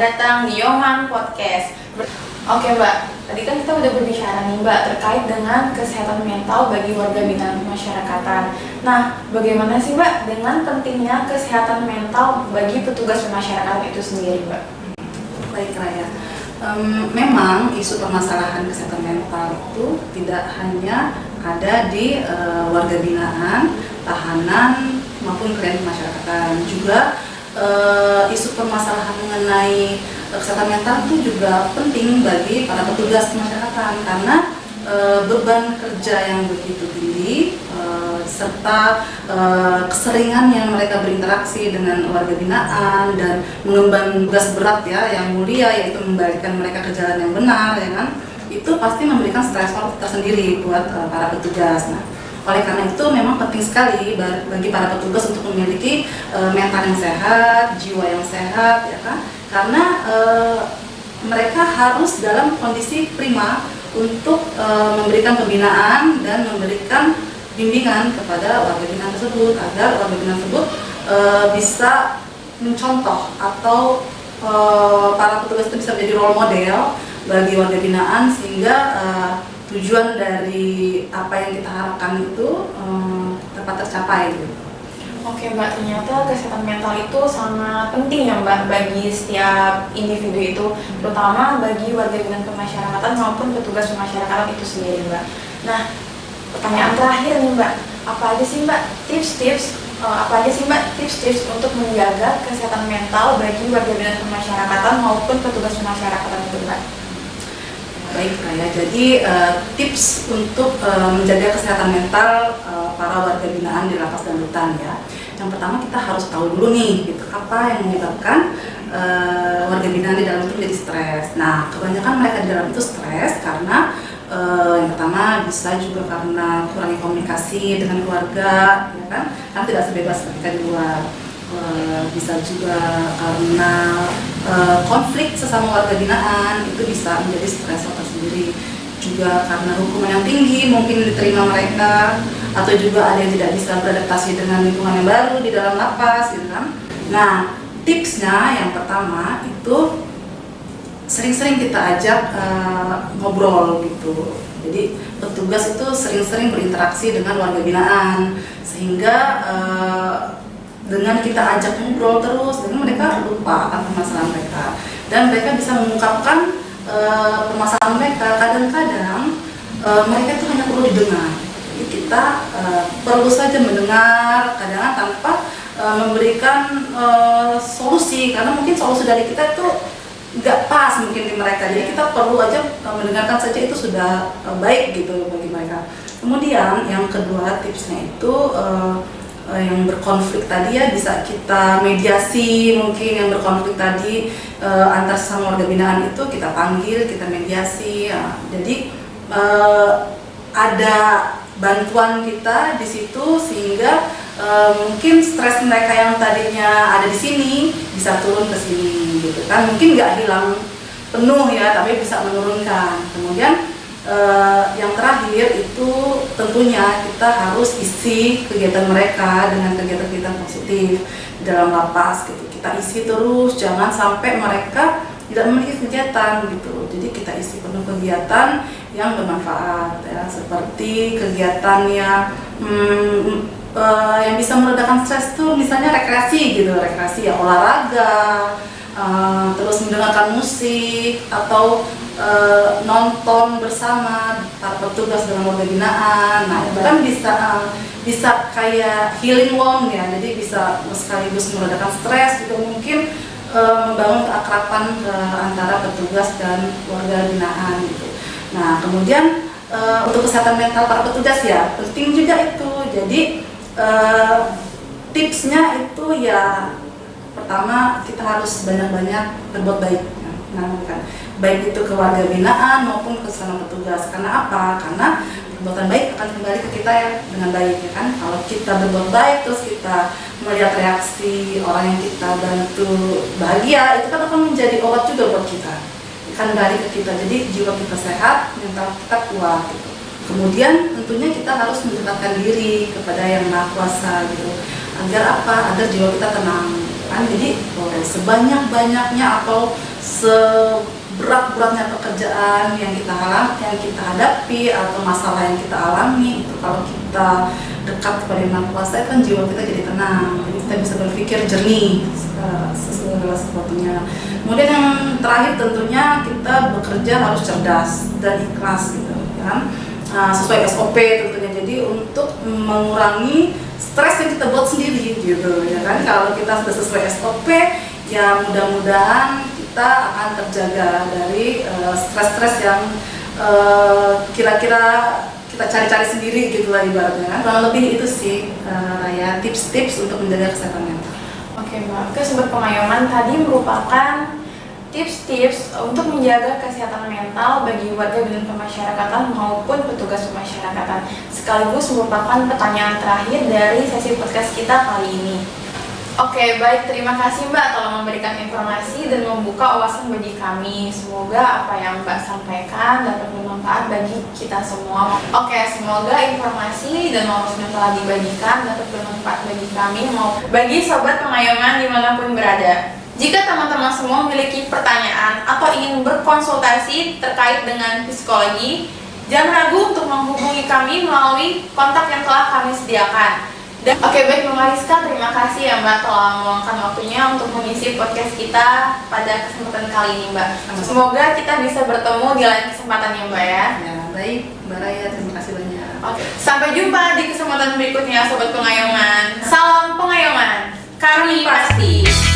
datang di Yoman Podcast. Oke Mbak, tadi kan kita udah berbicara nih Mbak terkait dengan kesehatan mental bagi warga binaan pemasyarakatan. Nah, bagaimana sih Mbak dengan pentingnya kesehatan mental bagi petugas pemasyarakatan itu sendiri Mbak? Baik Raya, memang isu permasalahan kesehatan mental itu tidak hanya ada di warga binaan, tahanan maupun klien pemasyarakatan. Juga isu permasalahan mengenai kesehatan mental itu juga penting bagi para petugas pemasyarakatan karena beban kerja yang begitu tinggi serta keseringan yang mereka berinteraksi dengan warga binaan dan mengemban tugas berat ya yang mulia, yaitu membalikan mereka ke jalan yang benar, ya kan, itu pasti memberikan stresor tersendiri buat para petugas. Nah, oleh karena itu memang penting sekali bagi para petugas untuk memiliki mental yang sehat, jiwa yang sehat, ya kan, karena mereka harus dalam kondisi prima untuk memberikan pembinaan dan memberikan bimbingan kepada warga binaan tersebut agar warga binaan tersebut bisa mencontoh atau para petugas itu bisa menjadi role model bagi warga binaan sehingga tujuan dari apa yang kita harapkan itu dapat tercapai gitu. Oke Mbak, ternyata kesehatan mental itu sangat penting ya Mbak bagi setiap individu itu, terutama bagi warga binaan pemasyarakatan maupun petugas pemasyarakatan itu sendiri Mbak. Nah, pertanyaan terakhir nih Mbak, apa aja sih Mbak tips-tips untuk menjaga kesehatan mental bagi warga binaan pemasyarakatan maupun petugas pemasyarakatan itu Mbak? Baik Raya, jadi tips untuk menjaga kesehatan mental para warga binaan di lapas dan rutan ya. Yang pertama kita harus tahu dulu nih, gitu, apa yang menyebabkan warga binaan di dalam itu menjadi stres. Nah, kebanyakan mereka di dalam itu stres karena yang pertama bisa juga karena kurangnya komunikasi dengan keluarga, ya kan? Karena tidak sebebas ketika di luar. Bisa juga karena konflik sesama warga binaan itu bisa menjadi stresor tersendiri. Juga karena hukuman yang tinggi mungkin diterima mereka, atau juga ada yang tidak bisa beradaptasi dengan lingkungan yang baru di dalam lapas, gitu kan. Nah, tipsnya yang pertama itu sering-sering kita ajak ngobrol gitu. Jadi petugas itu sering-sering berinteraksi dengan warga binaan sehingga dengan kita ajak ngobrol terus, dengan mereka lupa akan permasalahan mereka dan mereka bisa mengungkapkan permasalahan mereka. Kadang-kadang mereka itu hanya perlu didengar. Jadi kita perlu saja mendengar, kadang-kadang tanpa memberikan solusi, karena mungkin solusi dari kita itu nggak pas mungkin di mereka. Jadi kita perlu aja mendengarkan saja, itu sudah baik gitu bagi mereka. Kemudian yang kedua tipsnya itu yang berkonflik tadi ya bisa kita mediasi. Mungkin yang berkonflik tadi antar sesama warga binaan itu kita panggil, kita mediasi ya. Jadi ada bantuan kita di situ sehingga mungkin stres mereka yang tadinya ada di sini bisa turun ke sini gitu kan. Mungkin nggak hilang penuh ya, tapi bisa menurunkan. Kemudian yang terakhir itu tentunya kita harus isi kegiatan mereka dengan kegiatan-kegiatan positif di dalam lapas gitu. Kita isi terus, jangan sampai mereka tidak memiliki kegiatan gitu. Jadi kita isi penuh kegiatan yang bermanfaat ya, seperti kegiatan yang bisa meredakan stres itu misalnya rekreasi gitu, rekreasi ya, olahraga, terus mendengarkan musik atau nonton bersama para petugas dengan warga binaan. Nah, itu kan bisa kayak healing wong ya, jadi bisa sekaligus meredakan stres gitu, mungkin membangun keakraban antara petugas dan warga binaan gitu. Nah, kemudian untuk kesehatan mental para petugas ya penting juga itu. Jadi tipsnya itu ya pertama kita harus banyak-banyak berbuat baik. Nah, kan baik itu ke warga binaan maupun ke sesama petugas. Karena apa? Karena perbuatan baik akan kembali ke kita ya dengan baik, ya kan. Kalau kita berbuat baik terus kita melihat reaksi orang yang kita bantu bahagia, itu kan akan menjadi obat juga buat kita, akan kembali ke kita. Jadi jiwa kita sehat, mental kita kuat gitu. Kemudian tentunya kita harus mendekatkan diri kepada Yang Maha Kuasa gitu. Agar apa? Agar jiwa kita tenang gitu. kan. Jadi sebanyak-banyaknya atau seberat-beratnya pekerjaan yang kita hadapi atau masalah yang kita alami, itu kalau kita dekat kepada Yang Maha Kuasa kan jiwa kita jadi tenang, jadi kita bisa berpikir jernih segala sesuatunya. Kemudian yang terakhir tentunya kita bekerja harus cerdas dan ikhlas gitu kan. Sesuai SOP tentunya, jadi untuk mengurangi stres yang kita buat sendiri gitu ya kan. Kalau kita sudah sesuai SOP ya mudah-mudahan kita akan terjaga dari stres-stres yang kira-kira kita cari-cari sendiri gitu lah ibaratnya kan. Kurang lebih itu sih ya tips-tips untuk menjaga kesehatan mental. Oke Mbak, Sobat Pengayoman tadi merupakan tips-tips untuk menjaga kesehatan mental bagi warga binaan pemasyarakatan maupun petugas pemasyarakatan, sekaligus merupakan pertanyaan terakhir dari sesi podcast kita kali ini. Oke, baik, terima kasih Mbak telah memberikan informasi dan membuka wawasan bagi kami. Semoga apa yang Mbak sampaikan dapat bermanfaat bagi kita semua. Oke, semoga informasi dan wawasan yang telah dibagikan dapat bermanfaat bagi kami maupun bagi Sobat Pengayoman dimanapun berada. Jika teman-teman semua memiliki pertanyaan atau ingin berkonsultasi terkait dengan psikologi, jangan ragu untuk menghubungi kami melalui kontak yang telah kami sediakan. Oke, baik Mbak Mariska, terima kasih ya Mbak telah meluangkan waktunya untuk mengisi podcast kita pada kesempatan kali ini Mbak. Semoga kita bisa bertemu di lain kesempatan ya Mbak ya. Ya, baik Mbak Raya, terima kasih banyak. Oke, sampai jumpa di kesempatan berikutnya Sobat Pengayoman. Salam Pengayoman, kami pasti.